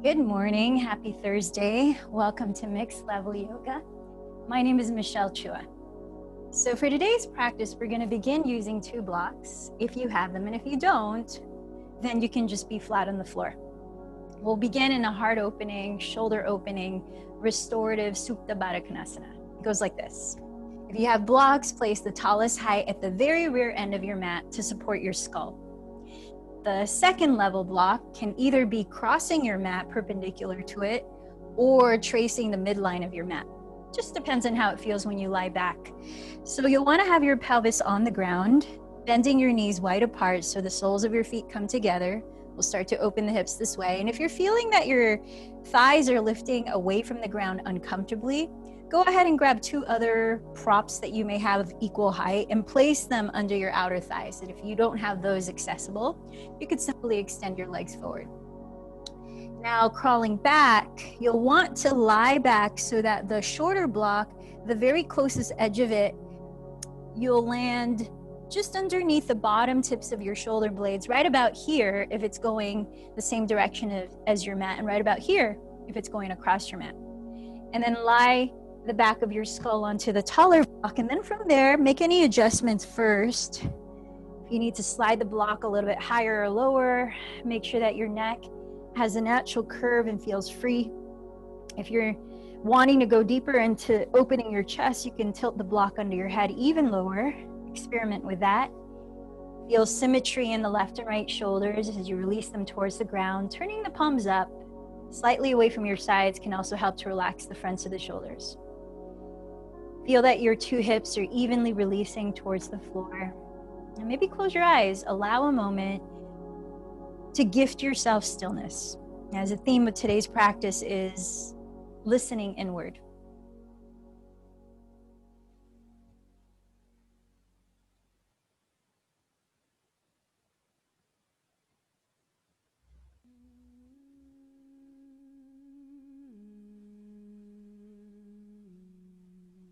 Good morning, happy Thursday. Welcome to Mixed Level Yoga. My name is Michelle Chua. So for today's practice, we're going to begin using 2 blocks if you have them, and if you don't, then you can just be flat on the floor. We'll begin in a heart opening, shoulder opening, restorative Supta Baddha Konasana. It goes like this. If you have blocks, place the tallest height at the very rear end of your mat to support your skull. The second level block can either be crossing your mat perpendicular to it or tracing the midline of your mat. Just depends on how it feels when you lie back. So you'll want to have your pelvis on the ground, bending your knees wide apart so the soles of your feet come together. We'll start to open the hips this way. And if you're feeling that your thighs are lifting away from the ground uncomfortably, go ahead and grab 2 other props that you may have of equal height and place them under your outer thighs. And if you don't have those accessible, you could simply extend your legs forward. Now, crawling back, you'll want to lie back so that the shorter block, the very closest edge of it, you'll land just underneath the bottom tips of your shoulder blades, right about here if it's going the same direction as your mat, and right about here if it's going across your mat. And then lie the back of your skull onto the taller block, and then from there, make any adjustments first. If you need to slide the block a little bit higher or lower, make sure that your neck has a natural curve and feels free. If you're wanting to go deeper into opening your chest, you can tilt the block under your head even lower. Experiment with that. Feel symmetry in the left and right shoulders as you release them towards the ground. Turning the palms up slightly away from your sides can also help to relax the fronts of the shoulders. Feel that your 2 hips are evenly releasing towards the floor. And maybe close your eyes. Allow a moment to gift yourself stillness. As the theme of today's practice is listening inward.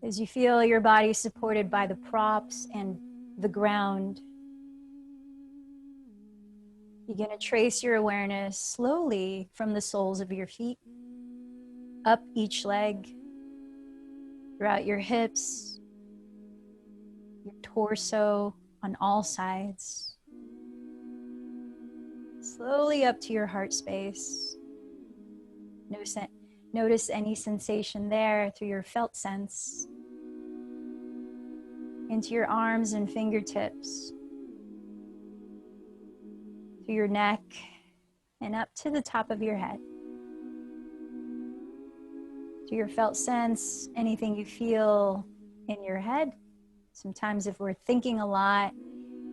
As you feel your body supported by the props and the ground, begin to trace your awareness slowly from the soles of your feet, up each leg, throughout your hips, your torso on all sides, slowly up to your heart space. Notice any sensation there through your felt sense, into your arms and fingertips, through your neck, and up to the top of your head. To your felt sense, anything you feel in your head. Sometimes if we're thinking a lot,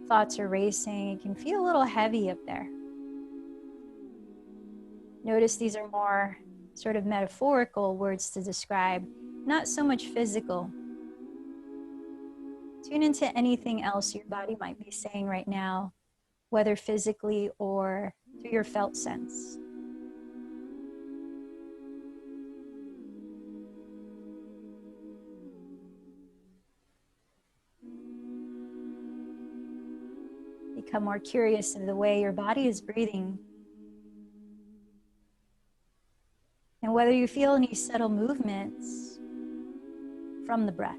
thoughts are racing, it can feel a little heavy up there. Notice these are more sort of metaphorical words to describe, not so much physical. Tune into anything else your body might be saying right now, whether physically or through your felt sense. Become more curious of the way your body is breathing, and whether you feel any subtle movements from the breath.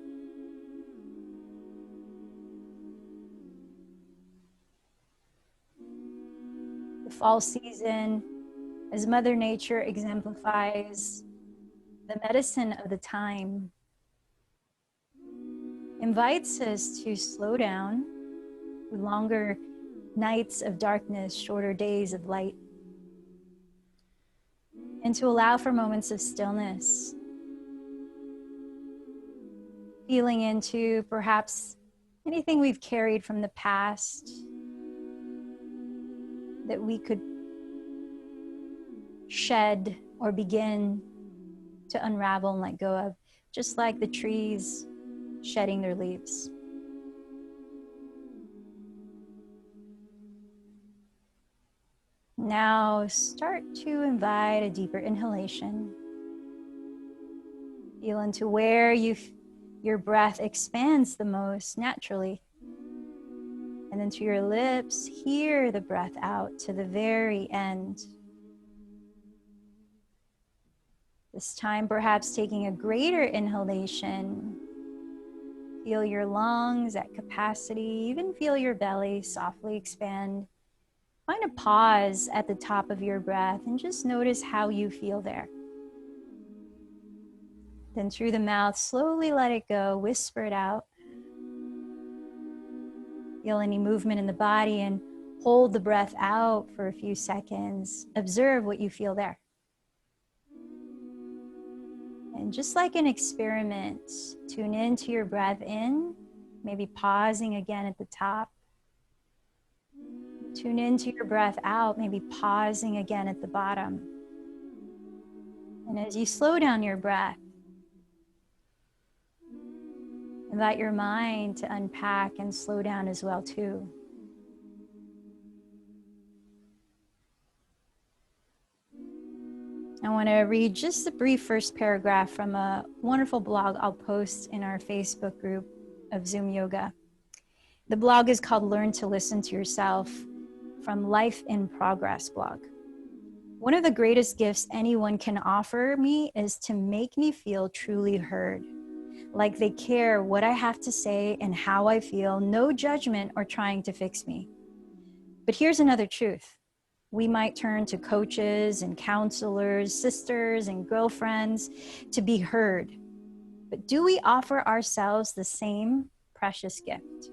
The fall season, as Mother Nature exemplifies the medicine of the time, invites us to slow down with longer nights of darkness, shorter days of light, and to allow for moments of stillness, feeling into perhaps anything we've carried from the past that we could shed or begin to unravel and let go of, just like the trees shedding their leaves. Now start to invite a deeper inhalation. Feel into where your breath expands the most naturally. And then to your lips, hear the breath out to the very end. This time, perhaps taking a greater inhalation. Feel your lungs at capacity, even feel your belly softly expand. Find a pause at the top of your breath and just notice how you feel there. Then through the mouth, slowly let it go, whisper it out. Feel any movement in the body and hold the breath out for a few seconds. Observe what you feel there. And just like an experiment, tune into your breath in, maybe pausing again at the top. Tune into your breath out, maybe pausing again at the bottom. And as you slow down your breath, invite your mind to unpack and slow down as well too. I want to read just a brief first paragraph from a wonderful blog I'll post in our Facebook group of Zoom Yoga. The blog is called Learn to Listen to Yourself from Life in Progress blog. One of the greatest gifts anyone can offer me is to make me feel truly heard, like they care what I have to say and how I feel, no judgment or trying to fix me. But here's another truth. We might turn to coaches and counselors, sisters and girlfriends to be heard. But do we offer ourselves the same precious gift?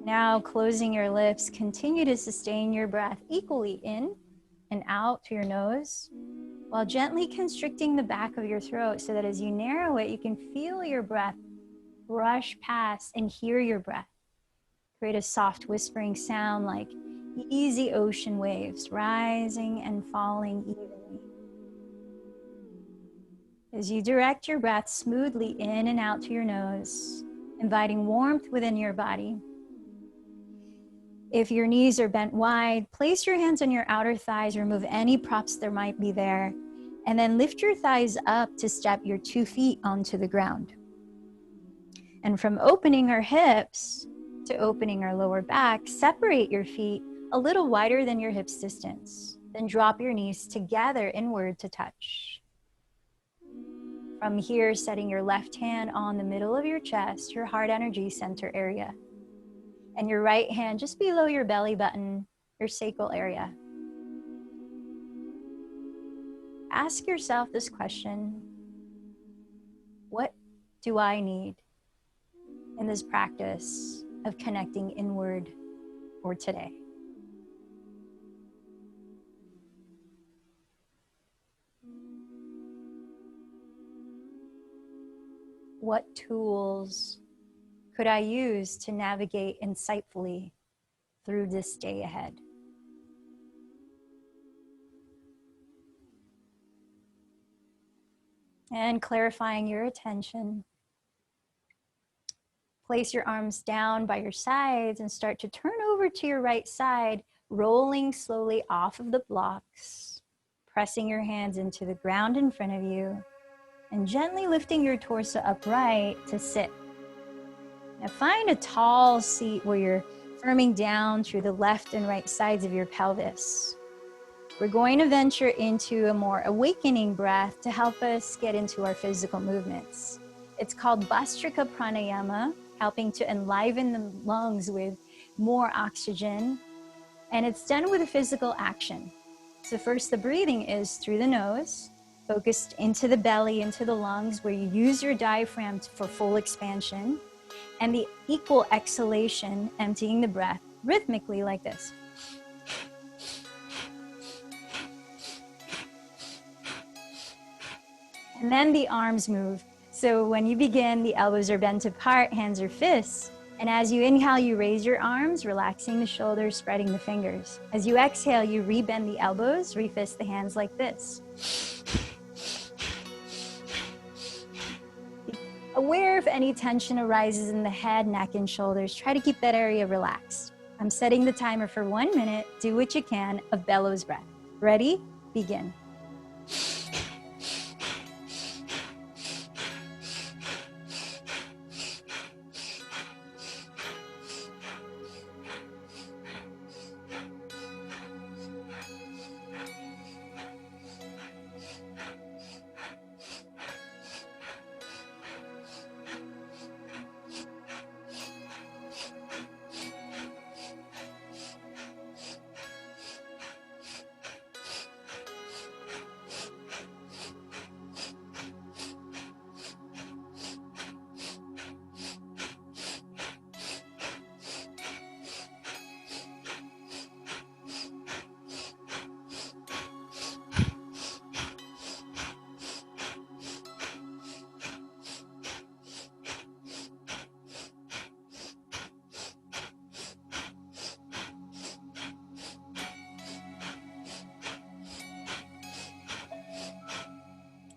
Now, closing your lips, continue to sustain your breath equally in and out through your nose, while gently constricting the back of your throat so that as you narrow it, you can feel your breath brush past and hear your breath. Create a soft whispering sound like easy ocean waves rising and falling evenly. As you direct your breath smoothly in and out to your nose, inviting warmth within your body. If your knees are bent wide, place your hands on your outer thighs, remove any props there might be there, and then lift your thighs up to step your 2 feet onto the ground. And from opening our hips to opening our lower back, separate your feet a little wider than your hips distance. Then drop your knees together inward to touch. From here, setting your left hand on the middle of your chest, your heart energy center area, and your right hand just below your belly button, your sacral area. Ask yourself this question: what do I need in this practice of connecting inward for today? What tools could I use to navigate insightfully through this day ahead? And clarifying your attention, place your arms down by your sides and start to turn over to your right side, rolling slowly off of the blocks, pressing your hands into the ground in front of you, and gently lifting your torso upright to sit. Now find a tall seat where you're firming down through the left and right sides of your pelvis. We're going to venture into a more awakening breath to help us get into our physical movements. It's called Bhastrika Pranayama, helping to enliven the lungs with more oxygen. And it's done with a physical action. So first, the breathing is through the nose, focused into the belly, into the lungs, where you use your diaphragm for full expansion. And the equal exhalation, emptying the breath rhythmically like this. And then the arms move. So when you begin, the elbows are bent apart, hands are fists. And as you inhale, you raise your arms, relaxing the shoulders, spreading the fingers. As you exhale, you rebend the elbows, refist the hands like this. Aware if any tension arises in the head, neck, and shoulders, try to keep that area relaxed. I'm setting the timer for 1 minute. Do what you can of bellows breath. Ready? Begin.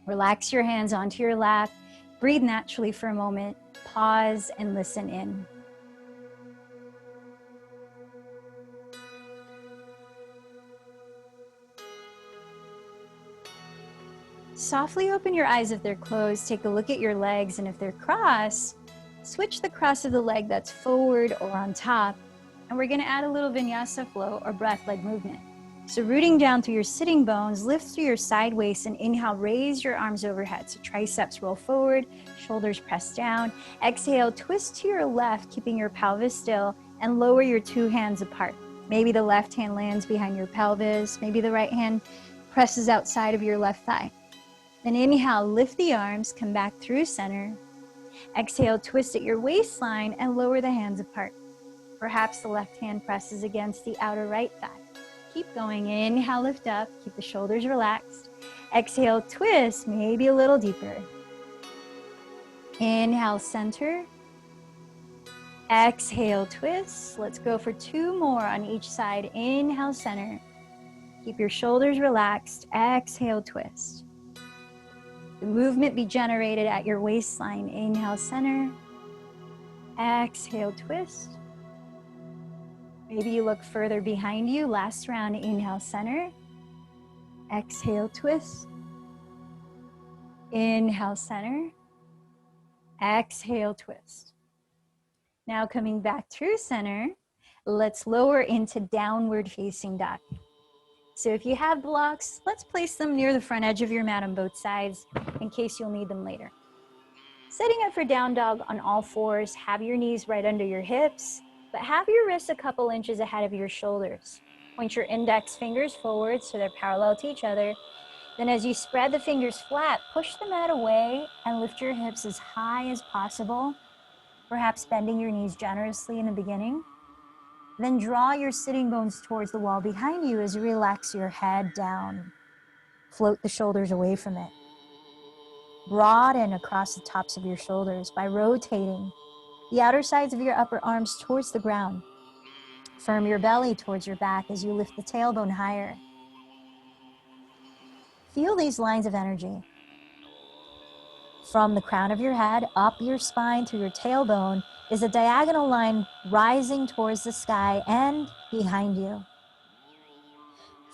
Relax your hands onto your lap. Breathe naturally for a moment. Pause and listen in. Softly open your eyes if they're closed. Take a look at your legs, and if they're crossed, switch the cross of the leg that's forward or on top. And we're going to add a little vinyasa flow or breath leg movement. So rooting down through your sitting bones, lift through your side waist, and inhale, raise your arms overhead. So triceps roll forward, shoulders press down. Exhale, twist to your left, keeping your pelvis still, and lower your two hands apart. Maybe the left hand lands behind your pelvis. Maybe the right hand presses outside of your left thigh. Then inhale, lift the arms, come back through center. Exhale, twist at your waistline and lower the hands apart. Perhaps the left hand presses against the outer right thigh. Keep going. Inhale, lift up. Keep the shoulders relaxed. Exhale, twist, maybe a little deeper. Inhale, center. Exhale, twist. Let's go for two more on each side. Inhale, center. Keep your shoulders relaxed. Exhale, twist. The movement be generated at your waistline. Inhale, center. Exhale, twist. Maybe you look further behind you. Last round, inhale, center. Exhale, twist. Inhale, center. Exhale, twist. Now coming back through center, let's lower into downward facing dog. So if you have blocks, let's place them near the front edge of your mat on both sides in case you'll need them later. Setting up for down dog on all fours, have your knees right under your hips, but have your wrists a couple inches ahead of your shoulders. Point your index fingers forward so they're parallel to each other. Then as you spread the fingers flat, push the mat away and lift your hips as high as possible, perhaps bending your knees generously in the beginning. Then draw your sitting bones towards the wall behind you as you relax your head down. Float the shoulders away from it. Broaden across the tops of your shoulders by rotating the outer sides of your upper arms towards the ground. Firm your belly towards your back as you lift the tailbone higher. Feel these lines of energy. From the crown of your head, up your spine to your tailbone is a diagonal line rising towards the sky and behind you.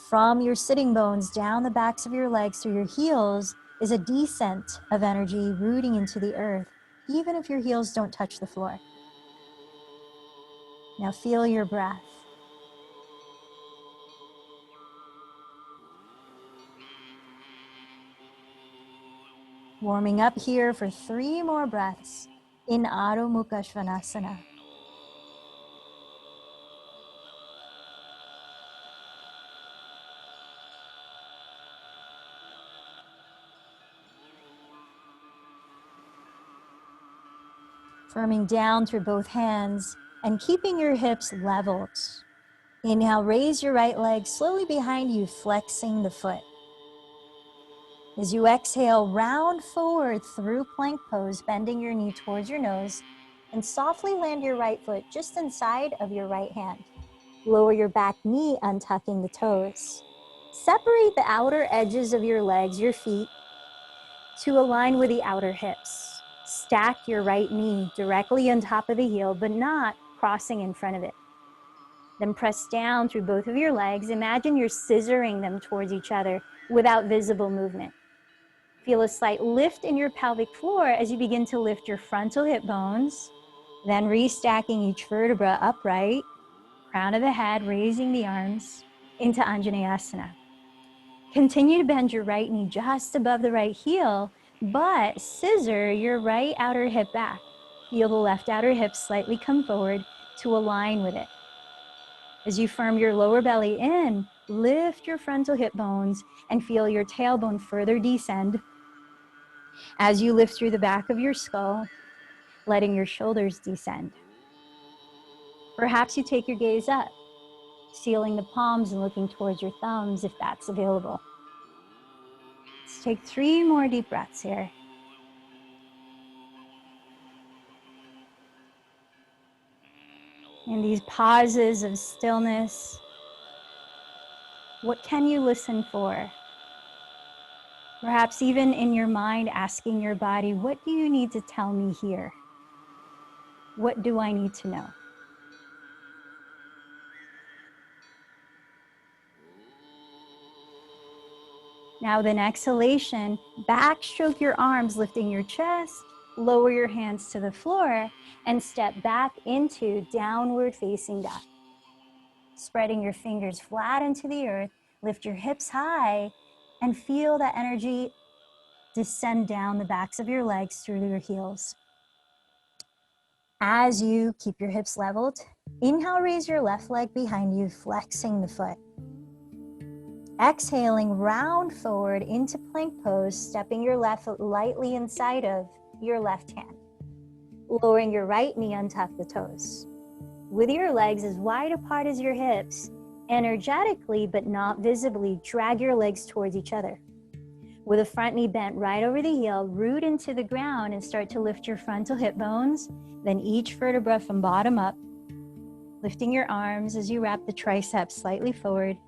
From your sitting bones down the backs of your legs through your heels is a descent of energy rooting into the earth, even if your heels don't touch the floor. Now feel your breath. Warming up here for 3 more breaths in Adho Mukha Svanasana. Firming down through both hands and keeping your hips leveled. Inhale, raise your right leg slowly behind you, flexing the foot. As you exhale, round forward through plank pose, bending your knee towards your nose, and softly land your right foot just inside of your right hand. Lower your back knee, untucking the toes. Separate the outer edges of your legs, your feet, to align with the outer hips. Stack your right knee directly on top of the heel, but not crossing in front of it. Then press down through both of your legs. Imagine you're scissoring them towards each other without visible movement. Feel a slight lift in your pelvic floor as you begin to lift your frontal hip bones, then restacking each vertebra upright, crown of the head, raising the arms into Anjaneyasana. Continue to bend your right knee just above the right heel, but scissor your right outer hip back. Feel the left outer hip slightly come forward to align with it. As you firm your lower belly in, lift your frontal hip bones and feel your tailbone further descend. As you lift through the back of your skull, letting your shoulders descend. Perhaps you take your gaze up, sealing the palms and looking towards your thumbs if that's available. Let's take 3 more deep breaths here. In these pauses of stillness, what can you listen for? Perhaps even in your mind, asking your body, what do you need to tell me here? What do I need to know? Now then, exhalation, backstroke your arms, lifting your chest, lower your hands to the floor, and step back into downward facing dog. Spreading your fingers flat into the earth, lift your hips high, and feel that energy descend down the backs of your legs through your heels. As you keep your hips leveled, inhale, raise your left leg behind you, flexing the foot. Exhaling, round forward into plank pose, stepping your left foot lightly inside of your left hand. Lowering your right knee, untuck the toes. With your legs as wide apart as your hips, energetically but not visibly, drag your legs towards each other. With the front knee bent right over the heel, root into the ground and start to lift your frontal hip bones, then each vertebra from bottom up, lifting your arms as you wrap the triceps slightly forward.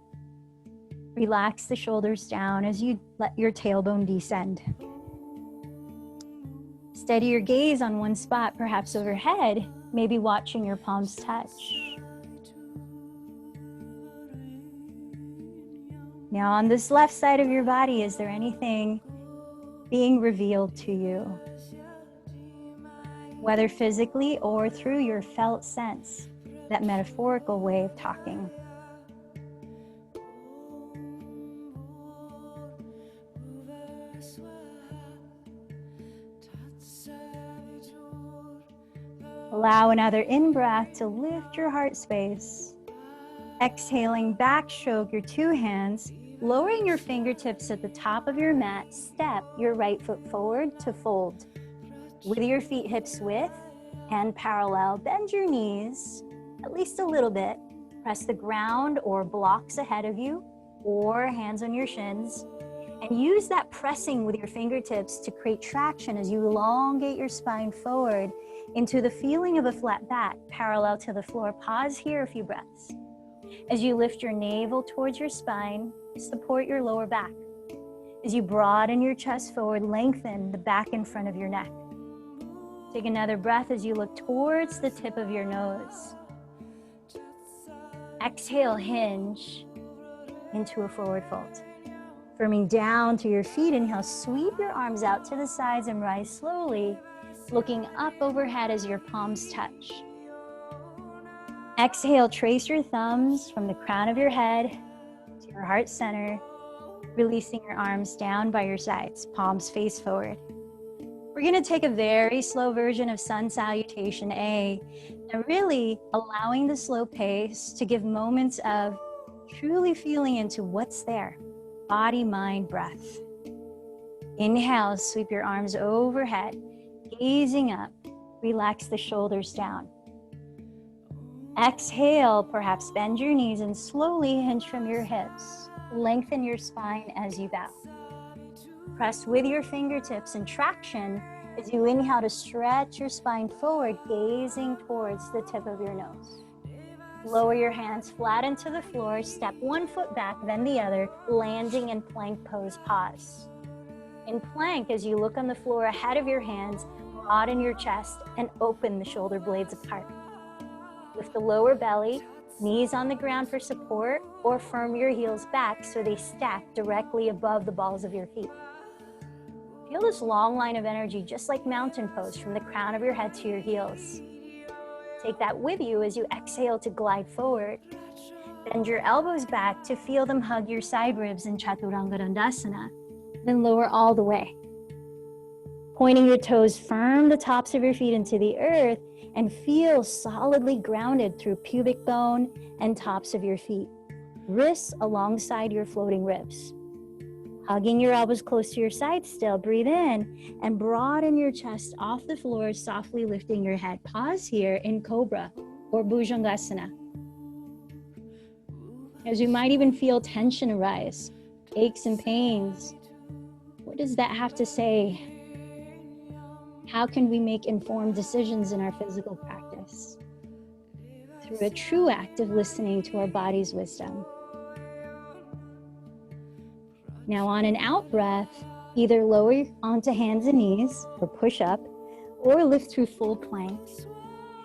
Relax the shoulders down as you let your tailbone descend. Steady your gaze on one spot, perhaps overhead, maybe watching your palms touch. Now on this left side of your body, is there anything being revealed to you? Whether physically or through your felt sense, that metaphorical way of talking. Allow another in-breath to lift your heart space. Exhaling, backstroke your two hands, lowering your fingertips at the top of your mat, step your right foot forward to fold. With your feet hips width and parallel, bend your knees at least a little bit. Press the ground or blocks ahead of you, or hands on your shins. And use that pressing with your fingertips to create traction as you elongate your spine forward into the feeling of a flat back parallel to the floor. Pause here a few breaths. As you lift your navel towards your spine, support your lower back. As you broaden your chest forward, lengthen the back in front of your neck. Take another breath as you look towards the tip of your nose. Exhale, hinge into a forward fold. Firming down to your feet, inhale, sweep your arms out to the sides and rise slowly, looking up overhead as your palms touch. Exhale, trace your thumbs from the crown of your head to your heart center, releasing your arms down by your sides, palms face forward. We're gonna take a very slow version of Sun Salutation A, and really allowing the slow pace to give moments of truly feeling into what's there. Body, mind, breath. Inhale, sweep your arms overhead, gazing up, relax the shoulders down. Exhale, perhaps bend your knees and slowly hinge from your hips. Lengthen your spine as you bow. Press with your fingertips and traction as you inhale to stretch your spine forward, gazing towards the tip of your nose. Lower your hands flat into the floor, step one foot back, then the other, landing in plank pose, pause. In plank, as you look on the floor ahead of your hands, broaden your chest and open the shoulder blades apart. Lift the lower belly, knees on the ground for support, or firm your heels back so they stack directly above the balls of your feet. Feel this long line of energy, just like mountain pose, from the crown of your head to your heels. Take that with you as you exhale to glide forward. Bend your elbows back to feel them hug your side ribs in Chaturanga Dandasana. Then lower all the way. Pointing your toes, firm the tops of your feet into the earth and feel solidly grounded through pubic bone and tops of your feet. Wrists alongside your floating ribs. Hugging your elbows close to your sides still, breathe in and broaden your chest off the floor, softly lifting your head. Pause here in Cobra or Bhujangasana. As you might even feel tension arise, aches and pains. What does that have to say? How can we make informed decisions in our physical practice? Through a true act of listening to our body's wisdom. Now on an out breath, Either lower onto hands and knees or push up, or lift through full plank.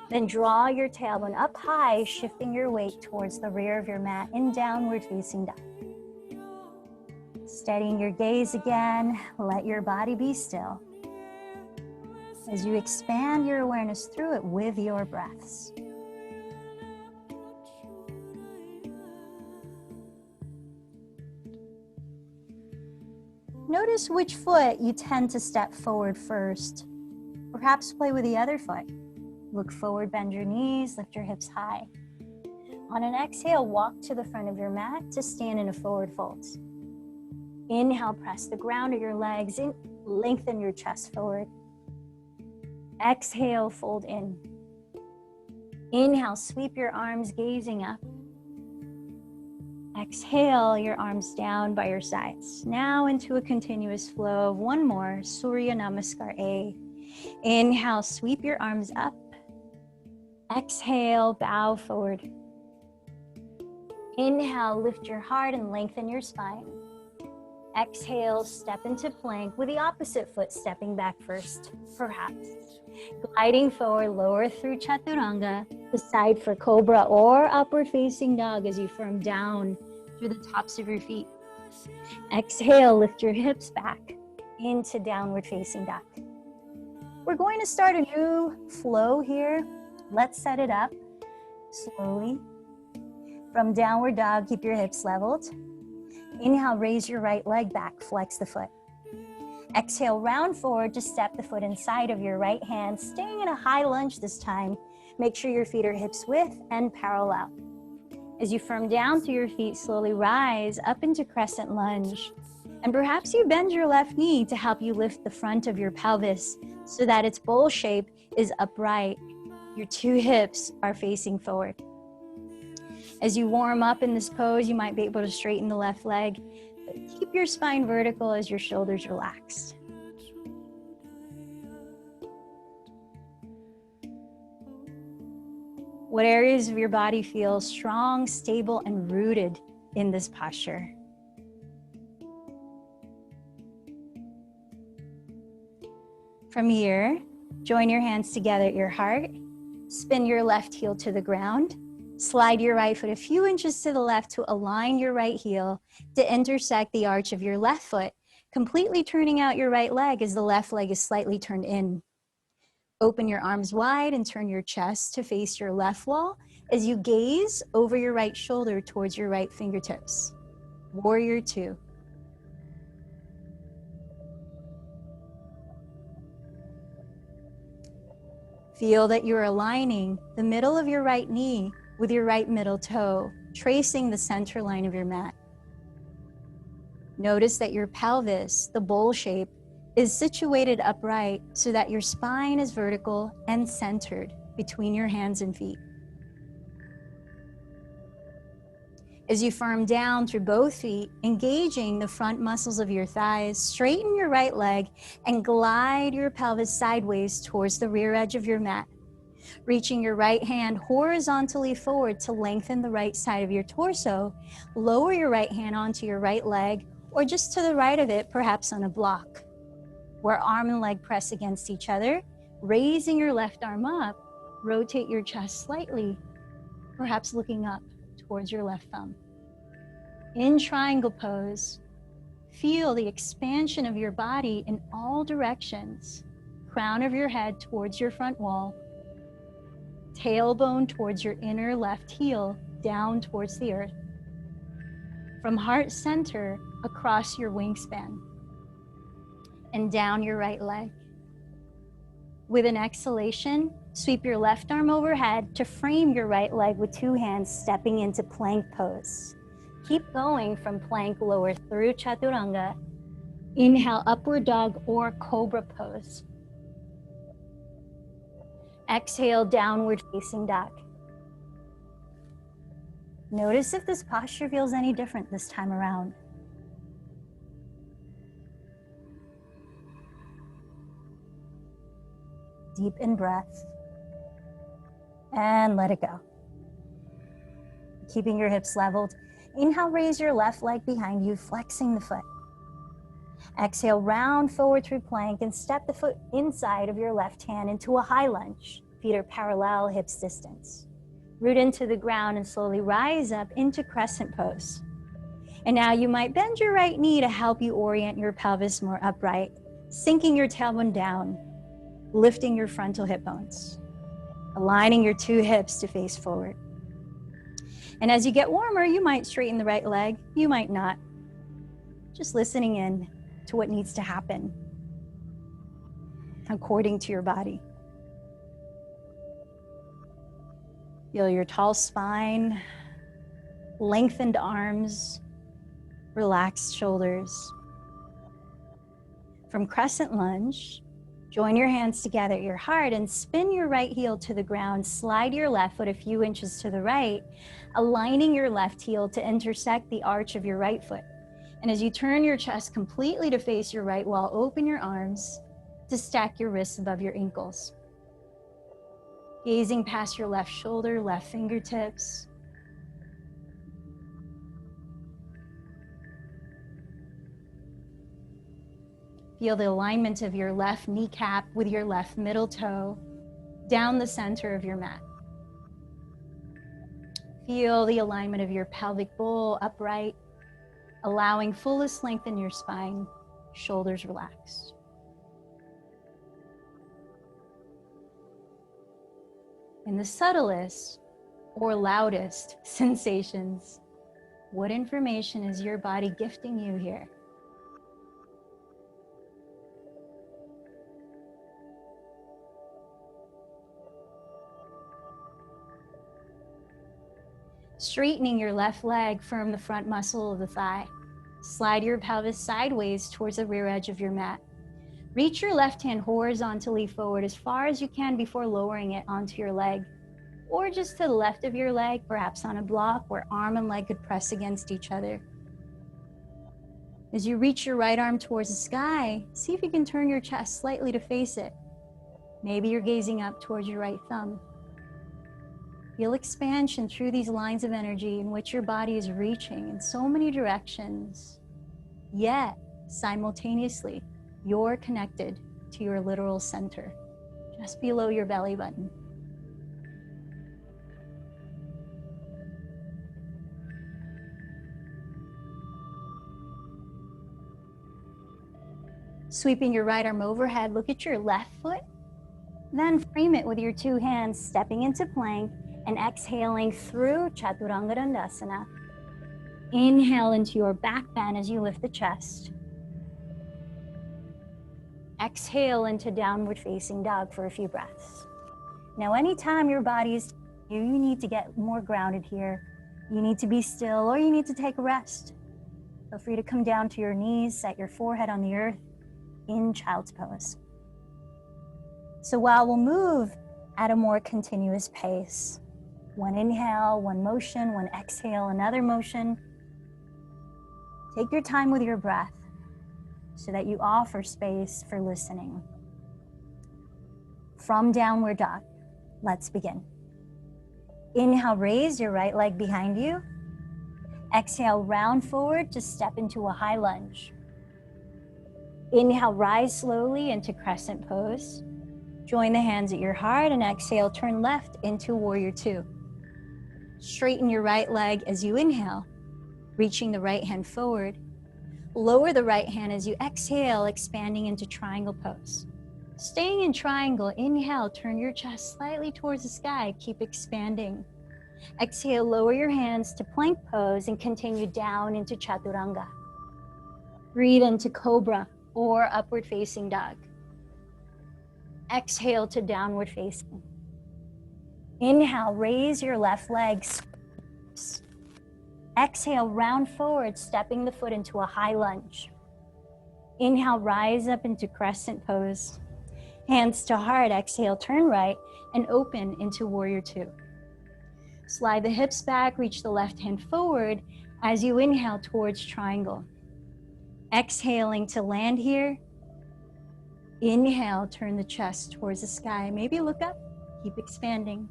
Then draw your tailbone up high, shifting your weight towards the rear of your mat in downward facing dog. Steadying your gaze again, let your body be still as you expand your awareness through it with your breaths. Notice which foot you tend to step forward first. Perhaps play with the other foot. Look forward, bend your knees, lift your hips high. On an exhale, walk to the front of your mat to stand in a forward fold. Inhale, press the ground of your legs in, lengthen your chest forward. Exhale, fold in. Inhale, sweep your arms, gazing up. Exhale, your arms down by your sides. Now into a continuous flow of one more, Surya Namaskar A. Inhale, sweep your arms up. Exhale, bow forward. Inhale, lift your heart and lengthen your spine. Exhale, step into plank with the opposite foot stepping back first, perhaps. Gliding forward, lower through Chaturanga, decide for Cobra or upward facing dog as you firm down through the tops of your feet. Exhale, lift your hips back into downward facing dog. We're going to start a new flow here. Let's set it up slowly. From downward dog, keep your hips leveled. Inhale, raise your right leg back, flex the foot. Exhale, round forward to step the foot inside of your right hand, staying in a high lunge this time. Make sure your feet are hips width and parallel. As you firm down through your feet, slowly rise up into crescent lunge. And perhaps you bend your left knee to help you lift the front of your pelvis so that its bowl shape is upright. Your two hips are facing forward. As you warm up in this pose, you might be able to straighten the left leg, but keep your spine vertical as your shoulders relax. What areas of your body feel strong, stable, and rooted in this posture? From here, join your hands together at your heart, spin your left heel to the ground, slide your right foot a few inches to the left to align your right heel to intersect the arch of your left foot, completely turning out your right leg as the left leg is slightly turned in. Open your arms wide and turn your chest to face your left wall as you gaze over your right shoulder towards your right fingertips. Warrior two. Feel that you're aligning the middle of your right knee with your right middle toe, tracing the center line of your mat. Notice that your pelvis, the bowl shape, is situated upright so that your spine is vertical and centered between your hands and feet. As you firm down through both feet, engaging the front muscles of your thighs, straighten your right leg and glide your pelvis sideways towards the rear edge of your mat. Reaching your right hand horizontally forward to lengthen the right side of your torso, lower your right hand onto your right leg or just to the right of it, perhaps on a block. Where arm and leg press against each other, raising your left arm up, rotate your chest slightly, perhaps looking up towards your left thumb. In triangle pose, feel the expansion of your body in all directions. Crown of your head towards your front wall, tailbone towards your inner left heel, down towards the earth. From heart center across your wingspan and down your right leg. With an exhalation, sweep your left arm overhead to frame your right leg with two hands, stepping into plank pose. Keep going from plank, lower through Chaturanga. Inhale, upward dog or cobra pose. Exhale, downward facing dog. Notice if this posture feels any different this time around. Deep in breath and let it go. Keeping your hips leveled. Inhale, raise your left leg behind you, flexing the foot. Exhale, round forward through plank and step the foot inside of your left hand into a high lunge. Feet are parallel, hips distance. Root into the ground and slowly rise up into crescent pose. And now you might bend your right knee to help you orient your pelvis more upright, sinking your tailbone down, lifting your frontal hip bones, aligning your two hips to face forward. And as you get warmer, you might straighten the right leg, you might not. Just listening in to what needs to happen according to your body. Feel your tall spine, lengthened arms, relaxed shoulders. From crescent lunge, join your hands together at your heart and spin your right heel to the ground. Slide your left foot a few inches to the right, aligning your left heel to intersect the arch of your right foot. And as you turn your chest completely to face your right wall, open your arms to stack your wrists above your ankles. Gazing past your left shoulder, left fingertips. Feel the alignment of your left kneecap with your left middle toe down the center of your mat. Feel the alignment of your pelvic bowl upright, allowing fullest length in your spine, shoulders relaxed. In the subtlest or loudest sensations, what information is your body gifting you here? Straightening your left leg, firm the front muscle of the thigh. Slide your pelvis sideways towards the rear edge of your mat. Reach your left hand horizontally forward as far as you can before lowering it onto your leg, or just to the left of your leg, perhaps on a block where arm and leg could press against each other. As you reach your right arm towards the sky, see if you can turn your chest slightly to face it. Maybe you're gazing up towards your right thumb. Feel expansion through these lines of energy in which your body is reaching in so many directions, yet simultaneously, you're connected to your literal center, just below your belly button. Sweeping your right arm overhead, look at your left foot, then frame it with your two hands, stepping into plank and exhaling through Chaturanga Dandasana. Inhale into your back bend as you lift the chest. Exhale into downward facing dog for a few breaths. Now, anytime your body is here, you need to get more grounded here. You need to be still or you need to take a rest. Feel free to come down to your knees, set your forehead on the earth in child's pose. So while we'll move at a more continuous pace, one inhale, one motion, one exhale, another motion, take your time with your breath so that you offer space for listening. From downward dog, let's begin. Inhale, raise your right leg behind you. Exhale, round forward to step into a high lunge. Inhale, rise slowly into crescent pose. Join the hands at your heart and exhale, turn left into warrior two. Straighten your right leg as you inhale, reaching the right hand forward. Lower the right hand as you exhale, expanding into triangle pose. Staying in triangle, inhale, turn your chest slightly towards the sky, keep expanding. Exhale, lower your hands to plank pose and continue down into Chaturanga. Breathe into Cobra or upward facing dog. Exhale to downward facing. Inhale, raise your left leg. Exhale, round forward, stepping the foot into a high lunge. Inhale, rise up into crescent pose. Hands to heart, exhale, turn right and open into warrior two. Slide the hips back, reach the left hand forward as you inhale towards triangle. Exhaling to land here. Inhale, turn the chest towards the sky. Maybe look up, keep expanding.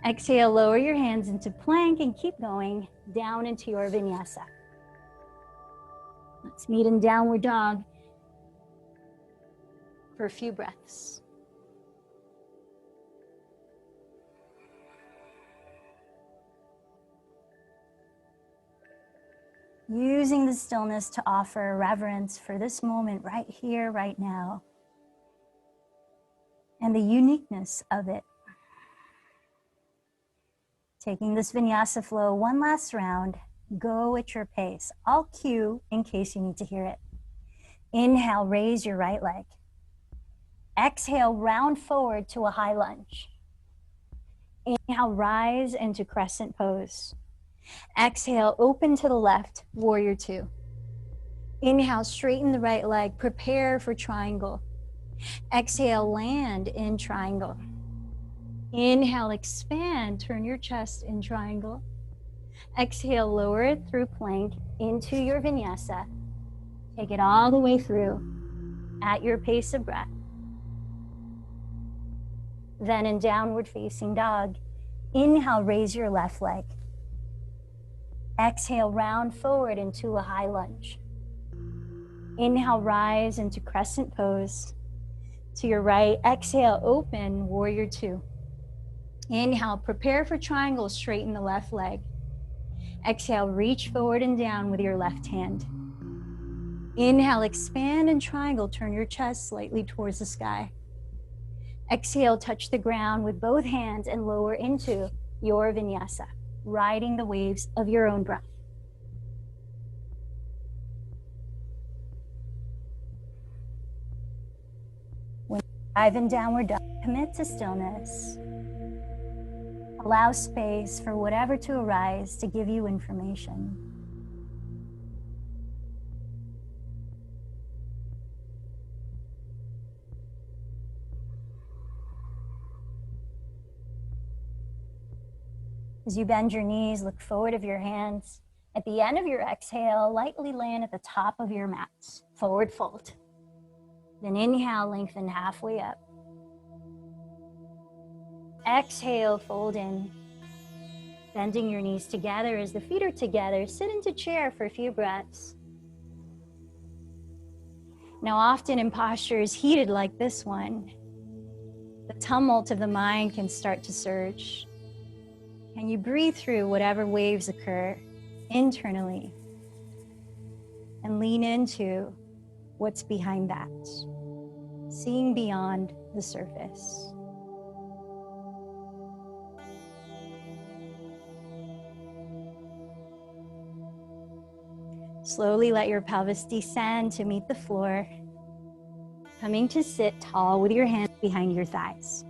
Exhale, lower your hands into plank and keep going down into your vinyasa. Let's meet in downward dog for a few breaths. Using the stillness to offer reverence for this moment right here, right now, and the uniqueness of it. Taking this vinyasa flow one last round, go at your pace. I'll cue in case you need to hear it. Inhale, raise your right leg. Exhale, round forward to a high lunge. Inhale, rise into crescent pose. Exhale, open to the left, warrior two. Inhale, straighten the right leg, prepare for triangle. Exhale, land in triangle. Inhale, expand, turn your chest in triangle. Exhale, lower it through plank into your vinyasa. Take it all the way through at your pace of breath. Then in downward facing dog, inhale, raise your left leg. Exhale, round forward into a high lunge. Inhale, rise into crescent pose. To your right, exhale, open, warrior two. Inhale, prepare for triangle, straighten the left leg. Exhale, reach forward and down with your left hand. Inhale, expand and triangle, turn your chest slightly towards the sky. Exhale, touch the ground with both hands and lower into your vinyasa, riding the waves of your own breath. When you dive in downward dog, commit to stillness. Allow space for whatever to arise to give you information. As you bend your knees, look forward of your hands. At the end of your exhale, lightly land at the top of your mat, forward fold. Then inhale, lengthen halfway up. Exhale, fold in. Bending your knees together as the feet are together, sit into chair for a few breaths. Now, often in postures heated like this one, the tumult of the mind can start to surge. Can you breathe through whatever waves occur internally and lean into what's behind that, seeing beyond the surface? Slowly let your pelvis descend to meet the floor, coming to sit tall with your hands behind your thighs.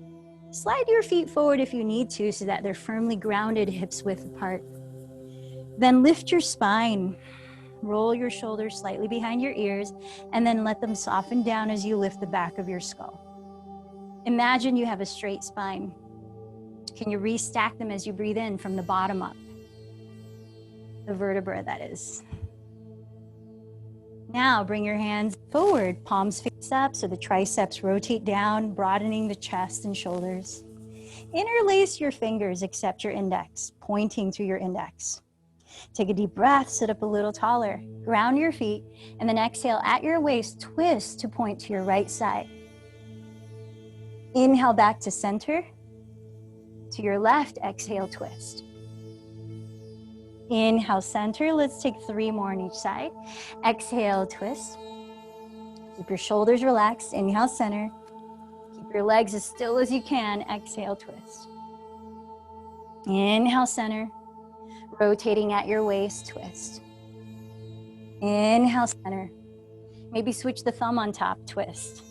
Slide your feet forward if you need to so that they're firmly grounded, hips width apart. Then lift your spine, roll your shoulders slightly behind your ears, and then let them soften down as you lift the back of your skull. Imagine you have a straight spine. Can you restack them as you breathe in from the bottom up? The vertebra, that is. Now bring your hands forward, palms face up so the triceps rotate down, broadening the chest and shoulders. Interlace your fingers except your index, pointing to your index. Take a deep breath, sit up a little taller, ground your feet, and then exhale at your waist, twist to point to your right side. Inhale back to center. To your left, exhale, twist. Inhale, center. Let's take 3 more on each side. Exhale, twist. Keep your shoulders relaxed. Inhale, center. Keep your legs as still as you can. Exhale, twist. Inhale, center. Rotating at your waist, twist. Inhale, center. Maybe switch the thumb on top, twist.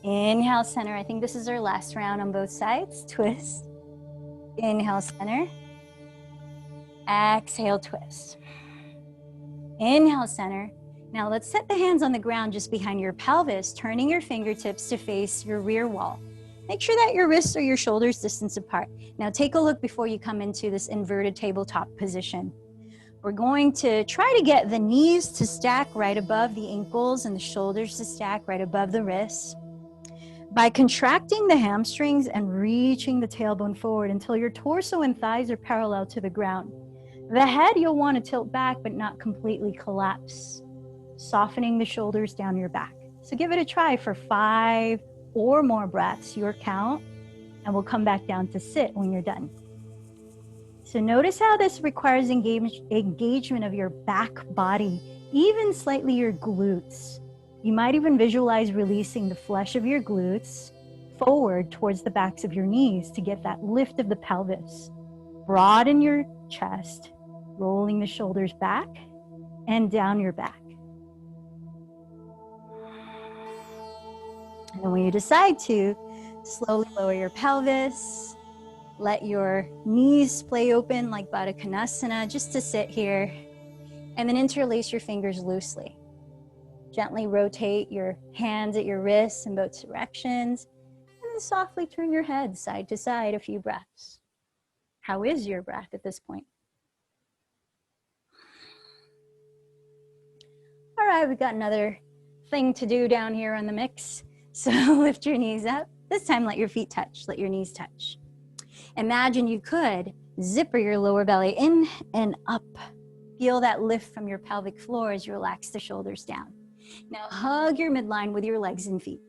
Inhale, center. I think this is our last round on both sides. Twist. Inhale, center. Exhale, twist. Inhale, center. Now let's set the hands on the ground just behind your pelvis, turning your fingertips to face your rear wall. Make sure that your wrists or your shoulders distance apart. Now take a look before you come into this inverted tabletop position. We're going to try to get the knees to stack right above the ankles and the shoulders to stack right above the wrists. By contracting the hamstrings and reaching the tailbone forward until your torso and thighs are parallel to the ground. The head you'll want to tilt back, but not completely collapse, softening the shoulders down your back. So give it a try for 5 or more breaths, your count, and we'll come back down to sit when you're done. So notice how this requires engagement of your back body, even slightly your glutes. You might even visualize releasing the flesh of your glutes forward towards the backs of your knees to get that lift of the pelvis. Broaden your chest, rolling the shoulders back and down your back. And then when you decide to, slowly lower your pelvis, let your knees splay open like Baddha Konasana, just to sit here, and then interlace your fingers loosely. Gently rotate your hands at your wrists in both directions, and then softly turn your head side to side a few breaths. How is your breath at this point? All right, we've got another thing to do down here on the mix. So lift your knees up. This time let your feet touch, let your knees touch. Imagine you could zipper your lower belly in and up. Feel that lift from your pelvic floor as you relax the shoulders down. Now hug your midline with your legs and feet.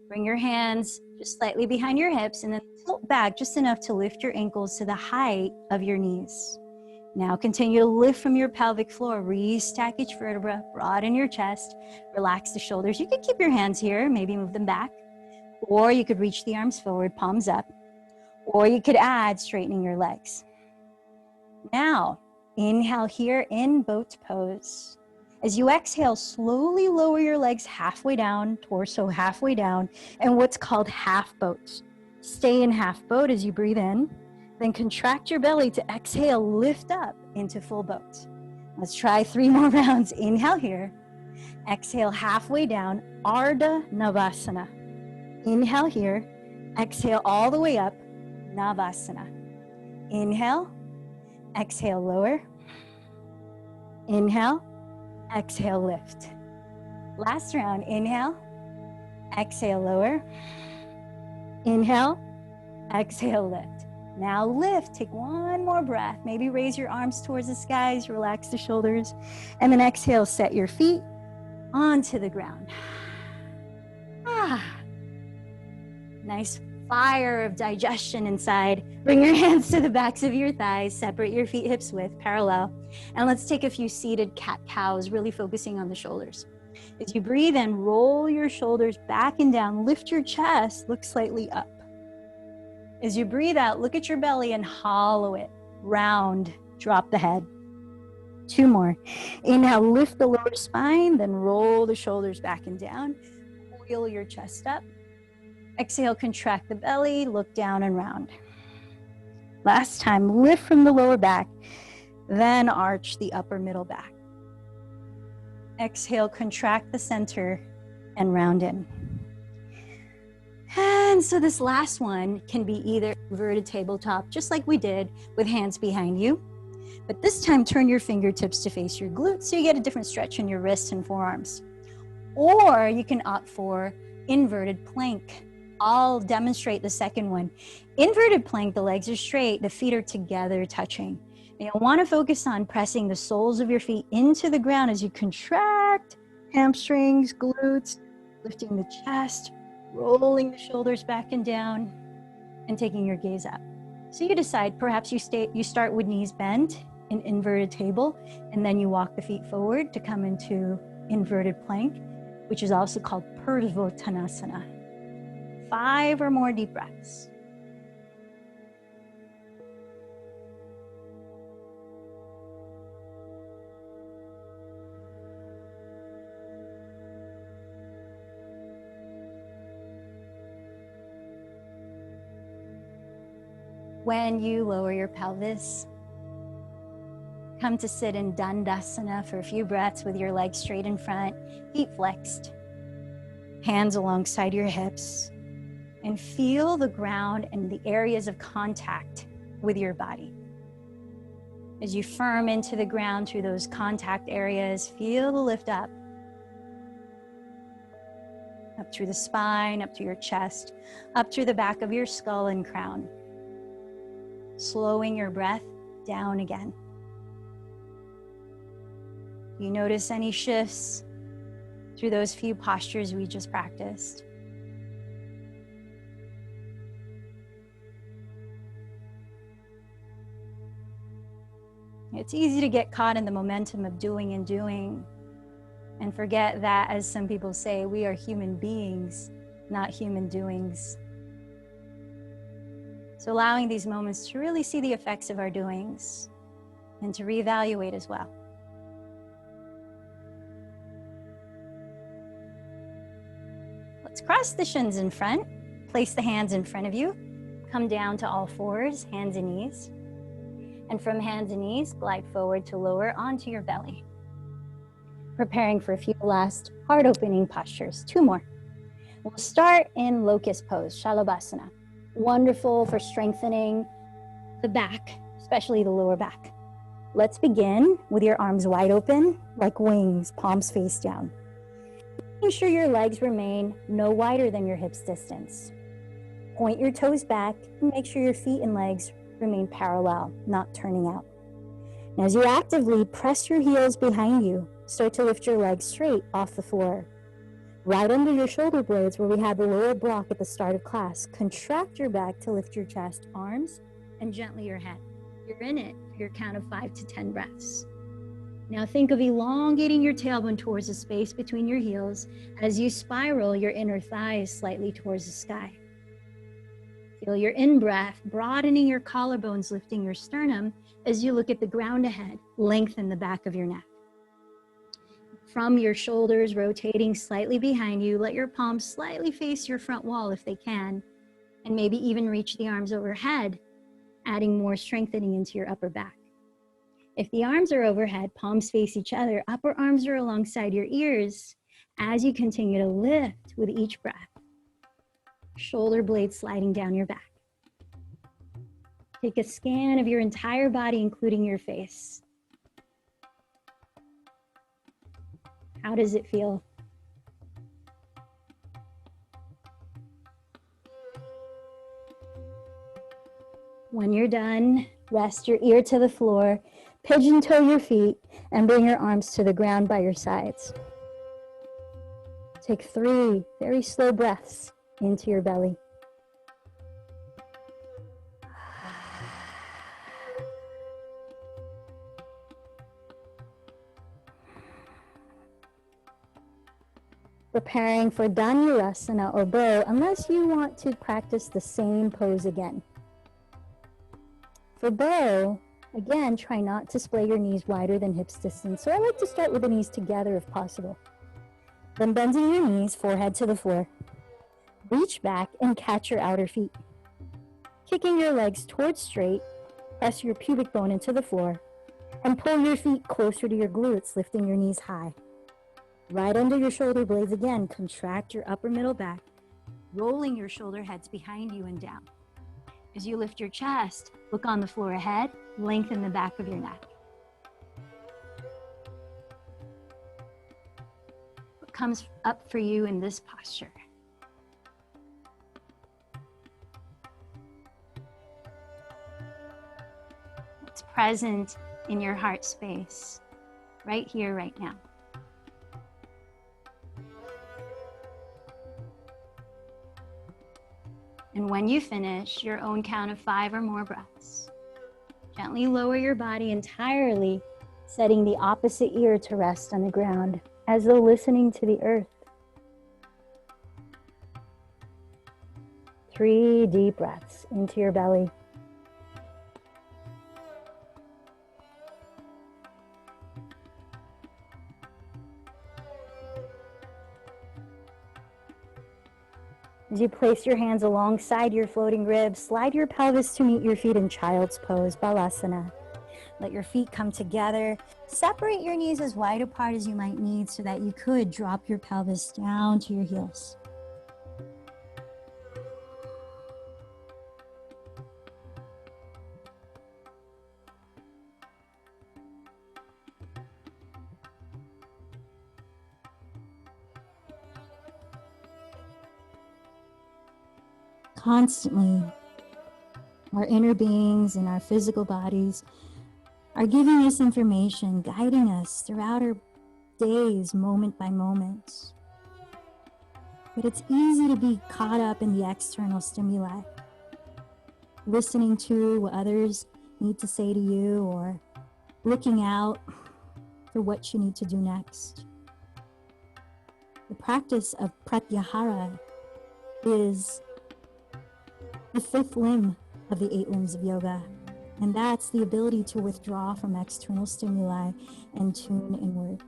Bring your hands just slightly behind your hips and then tilt back just enough to lift your ankles to the height of your knees. Now continue to lift from your pelvic floor, restack each vertebra, broaden your chest, relax the shoulders. You could keep your hands here, maybe move them back, or you could reach the arms forward, palms up, or you could add straightening your legs. Now, inhale here in boat pose. As you exhale, slowly lower your legs halfway down, torso halfway down, and what's called half boat. Stay in half boat as you breathe in. Then contract your belly to exhale, lift up into full boat. Let's try 3 more rounds. Inhale here. Exhale halfway down, Ardha Navasana. Inhale here. Exhale all the way up, Navasana. Inhale. Exhale, lower. Inhale. Exhale, lift. Last round. Inhale. Exhale, lower. Inhale. Exhale, lift. Now lift, take 1 more breath. Maybe raise your arms towards the skies, relax the shoulders, and then exhale, set your feet onto the ground. Nice fire of digestion inside. Bring your hands to the backs of your thighs, separate your feet hips width, parallel, and let's take a few seated cat-cows, really focusing on the shoulders. As you breathe in, roll your shoulders back and down, lift your chest, look slightly up. As you breathe out, look at your belly and hollow it, round, drop the head. 2 more. Inhale, lift the lower spine, then roll the shoulders back and down. Wheel your chest up. Exhale, contract the belly, look down and round. Last time, lift from the lower back, then arch the upper middle back. Exhale, contract the center and round in. And so this last one can be either inverted tabletop, just like we did with hands behind you. But this time, turn your fingertips to face your glutes so you get a different stretch in your wrists and forearms. Or you can opt for inverted plank. I'll demonstrate the second one. Inverted plank, the legs are straight, the feet are together touching. And you'll want to focus on pressing the soles of your feet into the ground as you contract hamstrings, glutes, lifting the chest, rolling the shoulders back and down, and taking your gaze up. So you decide, perhaps you start with knees bent in inverted table, and then you walk the feet forward to come into inverted plank, which is also called Purvottanasana. 5 or more deep breaths. When you lower your pelvis, come to sit in Dandasana for a few breaths with your legs straight in front, feet flexed, hands alongside your hips, and feel the ground and the areas of contact with your body. As you firm into the ground through those contact areas, feel the lift up through the spine, up to your chest, up through the back of your skull and crown. Slowing your breath down again. You notice any shifts through those few postures we just practiced. It's easy to get caught in the momentum of doing and forget that, as some people say, we are human beings, not human doings. So allowing these moments to really see the effects of our doings and to reevaluate as well. Let's cross the shins in front. Place the hands in front of you. Come down to all fours, hands and knees. And from hands and knees, glide forward to lower onto your belly. Preparing for a few last heart opening postures. 2 more. We'll start in locust pose, Shalabhasana. Wonderful for strengthening the back, especially the lower back. Let's begin with your arms wide open, like wings, palms face down. Making sure your legs remain no wider than your hips distance. Point your toes back and make sure your feet and legs remain parallel, not turning out. Now, as you actively press your heels behind you, start to lift your legs straight off the floor. Right under your shoulder blades where we had the lower block at the start of class, contract your back to lift your chest, arms, and gently your head. You're in it for your count of 5 to 10 breaths. Now think of elongating your tailbone towards the space between your heels as you spiral your inner thighs slightly towards the sky. Feel your in-breath, broadening your collarbones, lifting your sternum as you look at the ground ahead. Lengthen the back of your neck. From your shoulders rotating slightly behind you, let your palms slightly face your front wall if they can, and maybe even reach the arms overhead, adding more strengthening into your upper back. If the arms are overhead, palms face each other, upper arms are alongside your ears as you continue to lift with each breath. Shoulder blades sliding down your back. Take a scan of your entire body, including your face. How does it feel? When you're done, rest your ear to the floor, pigeon toe your feet, and bring your arms to the ground by your sides. Take 3 very slow breaths into your belly. Preparing for Dhanurasana or bow, unless you want to practice the same pose again. For bow, again, try not to splay your knees wider than hips distance. So I like to start with the knees together if possible. Then bending your knees, forehead to the floor. Reach back and catch your outer feet. Kicking your legs towards straight, press your pubic bone into the floor, and pull your feet closer to your glutes, lifting your knees high. Right under your shoulder blades again, contract your upper middle back, rolling your shoulder heads behind you and down. As you lift your chest, look on the floor ahead, lengthen the back of your neck. What comes up for you in this posture? What's present in your heart space, right here, right now? And when you finish your own count of 5 or more breaths, gently lower your body entirely, setting the opposite ear to rest on the ground, as though listening to the earth. 3 deep breaths into your belly. As you place your hands alongside your floating ribs, slide your pelvis to meet your feet in child's pose, Balasana. Let your feet come together. Separate your knees as wide apart as you might need so that you could drop your pelvis down to your heels. Constantly, our inner beings and our physical bodies are giving us information, guiding us throughout our days, moment by moment. But it's easy to be caught up in the external stimuli, listening to what others need to say to you or looking out for what you need to do next. The practice of pratyahara is the fifth limb of the 8 limbs of yoga. And that's the ability to withdraw from external stimuli and tune inward.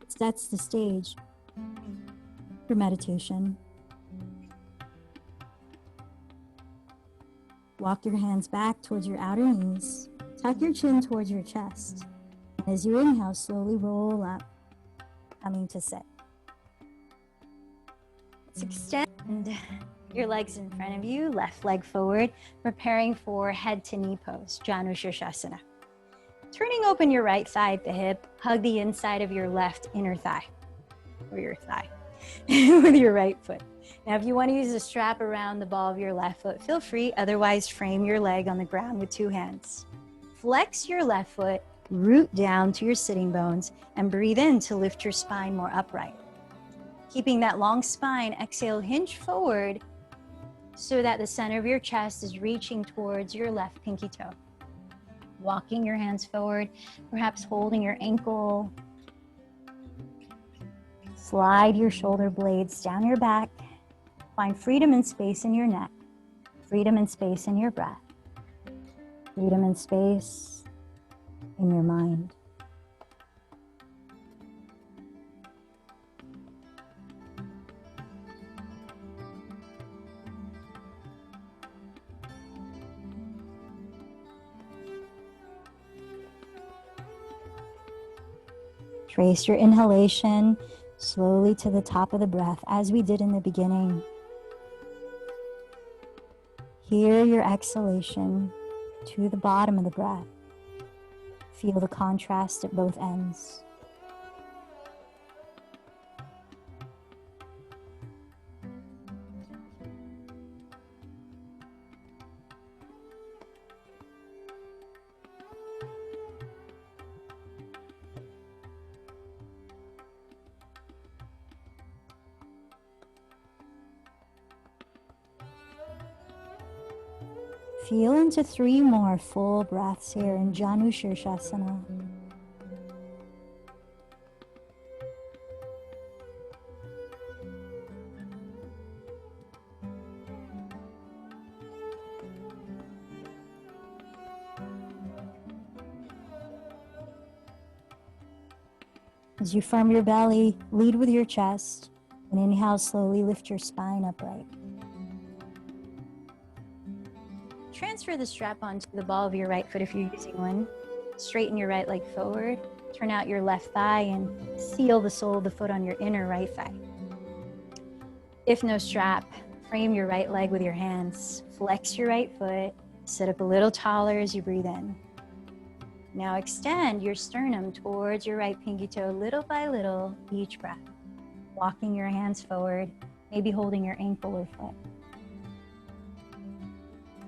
It sets the stage for meditation. Walk your hands back towards your outer knees. Tuck your chin towards your chest. And as you inhale, slowly roll up, coming to sit. Let's extend your legs in front of you, left leg forward, preparing for head to knee pose, Janu Shirshasana. Turning open your right thigh at the hip, hug the inside of your left inner thigh, or your thigh, with your right foot. Now, if you want to use a strap around the ball of your left foot, feel free. Otherwise, frame your leg on the ground with 2 hands. Flex your left foot, root down to your sitting bones, and breathe in to lift your spine more upright. Keeping that long spine, exhale, hinge forward so that the center of your chest is reaching towards your left pinky toe. Walking your hands forward, perhaps holding your ankle. Slide your shoulder blades down your back. Find freedom and space in your neck. Freedom and space in your breath. Freedom and space in your mind. Trace your inhalation slowly to the top of the breath, as we did in the beginning. Hear your exhalation to the bottom of the breath. Feel the contrast at both ends. Feel into 3 more full breaths here in Janu Shirshasana. As you firm your belly, lead with your chest, and inhale, slowly lift your spine upright. Transfer the strap onto the ball of your right foot if you're using one. Straighten your right leg forward. Turn out your left thigh and seal the sole of the foot on your inner right thigh. If no strap, frame your right leg with your hands. Flex your right foot. Sit up a little taller as you breathe in. Now extend your sternum towards your right pinky toe little by little each breath. Walking your hands forward, maybe holding your ankle or foot.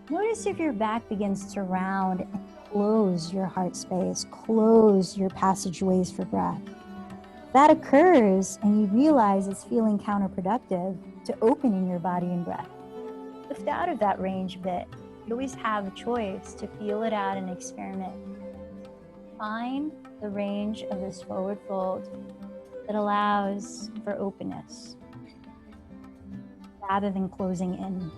Notice if your back begins to round and close your heart space, close your passageways for breath. If that occurs and you realize it's feeling counterproductive to opening your body and breath, lift out of that range a bit. You always have a choice to feel it out and experiment. Find the range of this forward fold that allows for openness rather than closing in.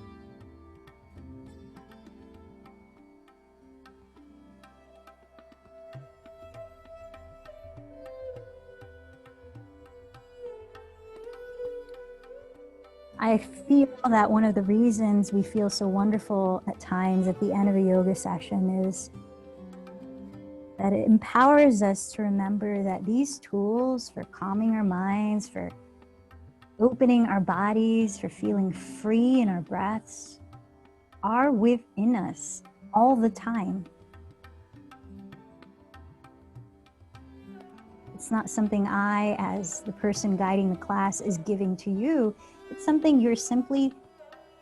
I feel that one of the reasons we feel so wonderful at times at the end of a yoga session is that it empowers us to remember that these tools for calming our minds, for opening our bodies, for feeling free in our breaths, are within us all the time. It's not something I, as the person guiding the class, is giving to you. It's something you're simply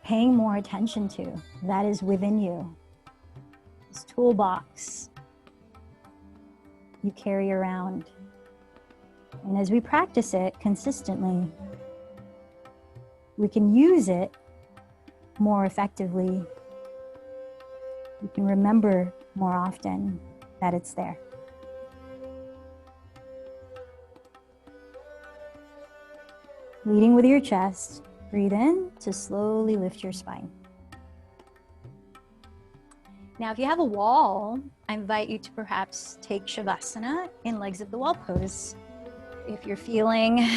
paying more attention to. That is within you. This toolbox you carry around. And as we practice it consistently, we can use it more effectively. We can remember more often that it's there. Leading with your chest, breathe in to slowly lift your spine. Now, if you have a wall, I invite you to perhaps take Shavasana in legs of the wall pose. If you're feeling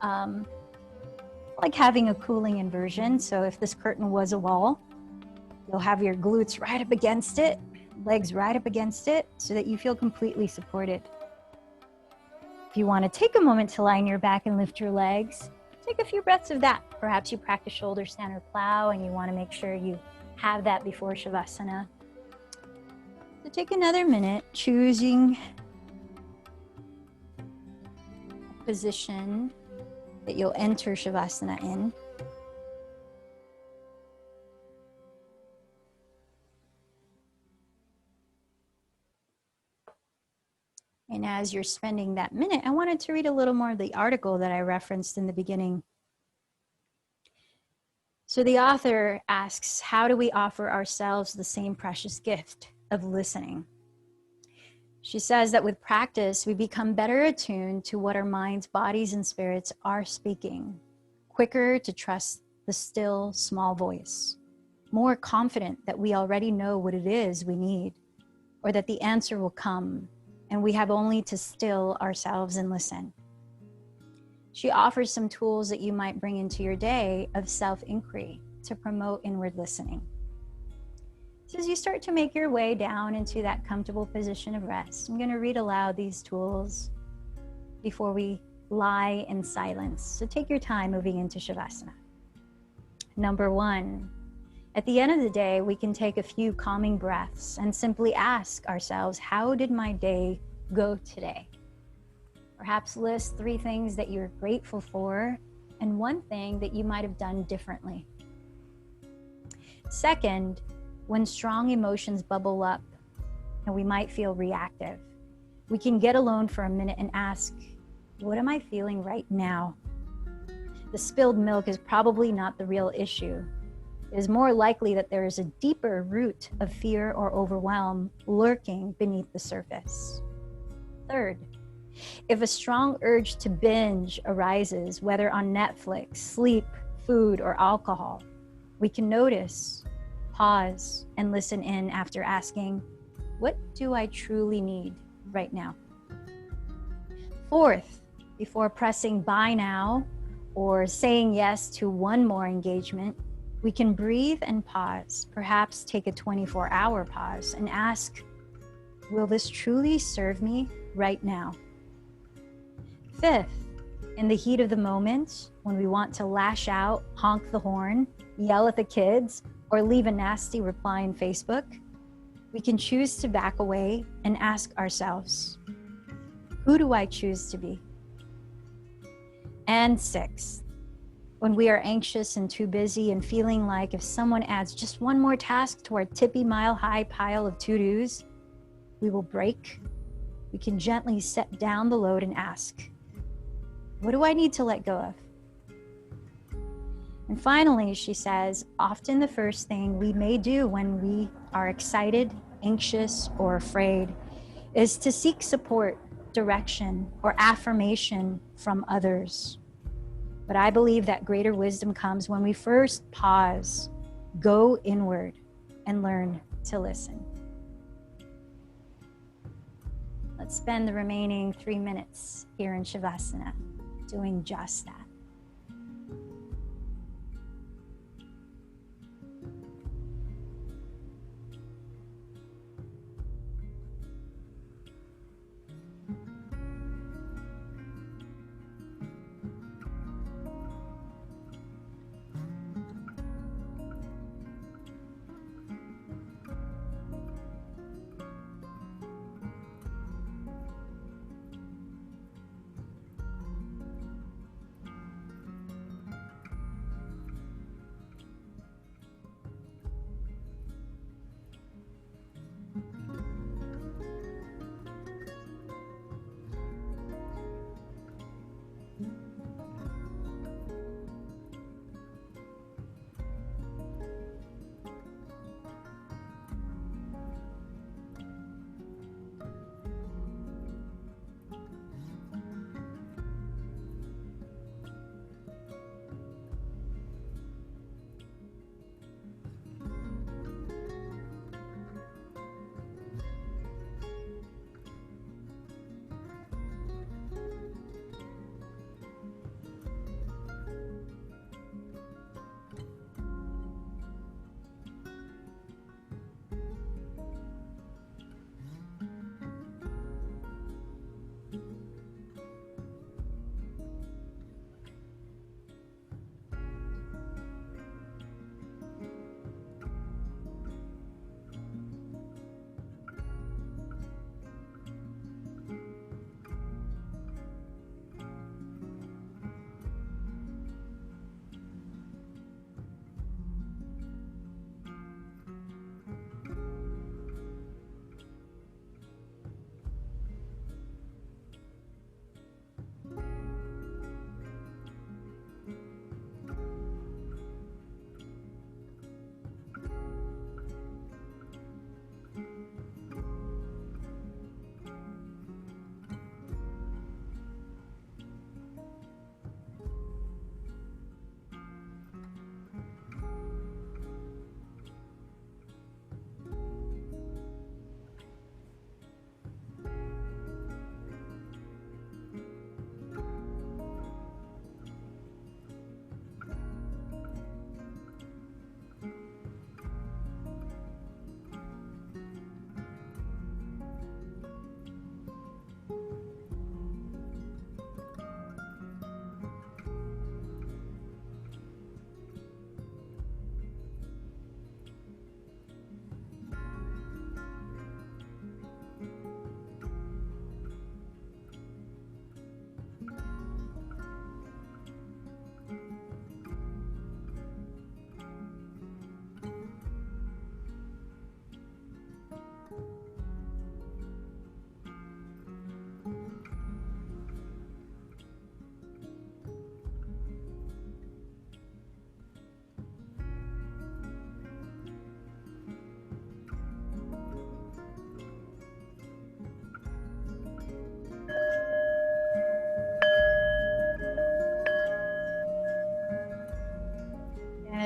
like having a cooling inversion, so if this curtain was a wall, you'll have your glutes right up against it, legs right up against it, so that you feel completely supported. If you want to take a moment to lie on your back and lift your legs, take a few breaths of that. Perhaps you practice shoulder stand or plow and you want to make sure you have that before Shavasana. So take another minute, choosing a position that you'll enter Shavasana in. And as you're spending that minute, I wanted to read a little more of the article that I referenced in the beginning. So the author asks, how do we offer ourselves the same precious gift of listening? She says that with practice, we become better attuned to what our minds, bodies, and spirits are speaking, quicker to trust the still, small voice, more confident that we already know what it is we need, or that the answer will come, and we have only to still ourselves and listen. She offers some tools that you might bring into your day of self-inquiry to promote inward listening. So as you start to make your way down into that comfortable position of rest, I'm going to read aloud these tools before we lie in silence. So take your time moving into Shavasana. Number 1, at the end of the day, we can take a few calming breaths and simply ask ourselves, how did my day go today? Perhaps list 3 things that you're grateful for and 1 thing that you might have done differently. Second, when strong emotions bubble up and we might feel reactive, we can get alone for a minute and ask, what am I feeling right now? The spilled milk is probably not the real issue. It is more likely that there is a deeper root of fear or overwhelm lurking beneath the surface. Third, if a strong urge to binge arises, whether on Netflix, sleep, food, or alcohol, we can notice, pause, and listen in after asking, what do I truly need right now? Fourth, before pressing buy now or saying yes to 1 more engagement, we can breathe and pause, perhaps take a 24-hour pause and ask, will this truly serve me right now? Fifth, in the heat of the moment, when we want to lash out, honk the horn, yell at the kids, or leave a nasty reply on Facebook, we can choose to back away and ask ourselves, who do I choose to be? And 6th, when we are anxious and too busy and feeling like if someone adds just 1 more task to our tippy mile-high pile of to-dos, we will break, we can gently set down the load and ask, what do I need to let go of? And finally, she says, often the first thing we may do when we are excited, anxious, or afraid is to seek support, direction, or affirmation from others. But I believe that greater wisdom comes when we first pause, go inward, and learn to listen. Let's spend the remaining 3 minutes here in Shavasana doing just that.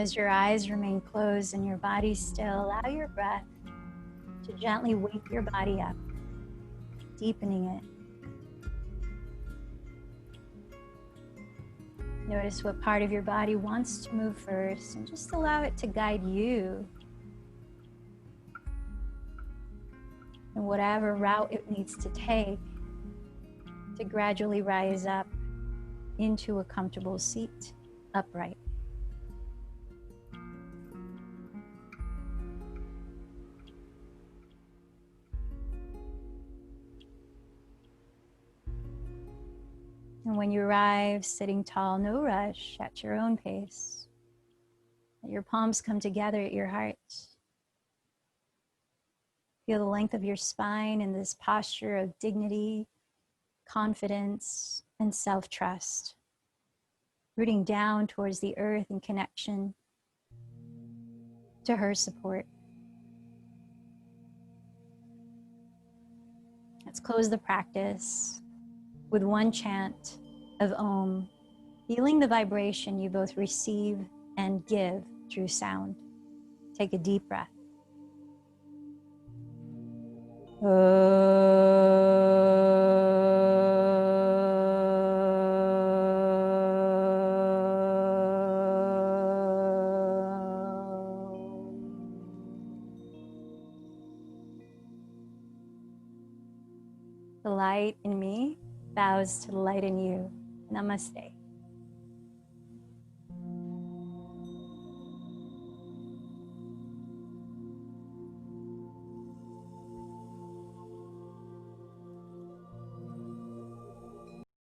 As your eyes remain closed and your body still, allow your breath to gently wake your body up, deepening it. Notice what part of your body wants to move first and just allow it to guide you in whatever route it needs to take to gradually rise up into a comfortable seat, upright. And when you arrive, sitting tall, no rush, at your own pace, let your palms come together at your heart. Feel the length of your spine in this posture of dignity, confidence, and self-trust, rooting down towards the earth in connection to her support. Let's close the practice with one chant of Om, feeling the vibration you both receive and give through sound. Take a deep breath. The light in me bows to the light in you. Namaste.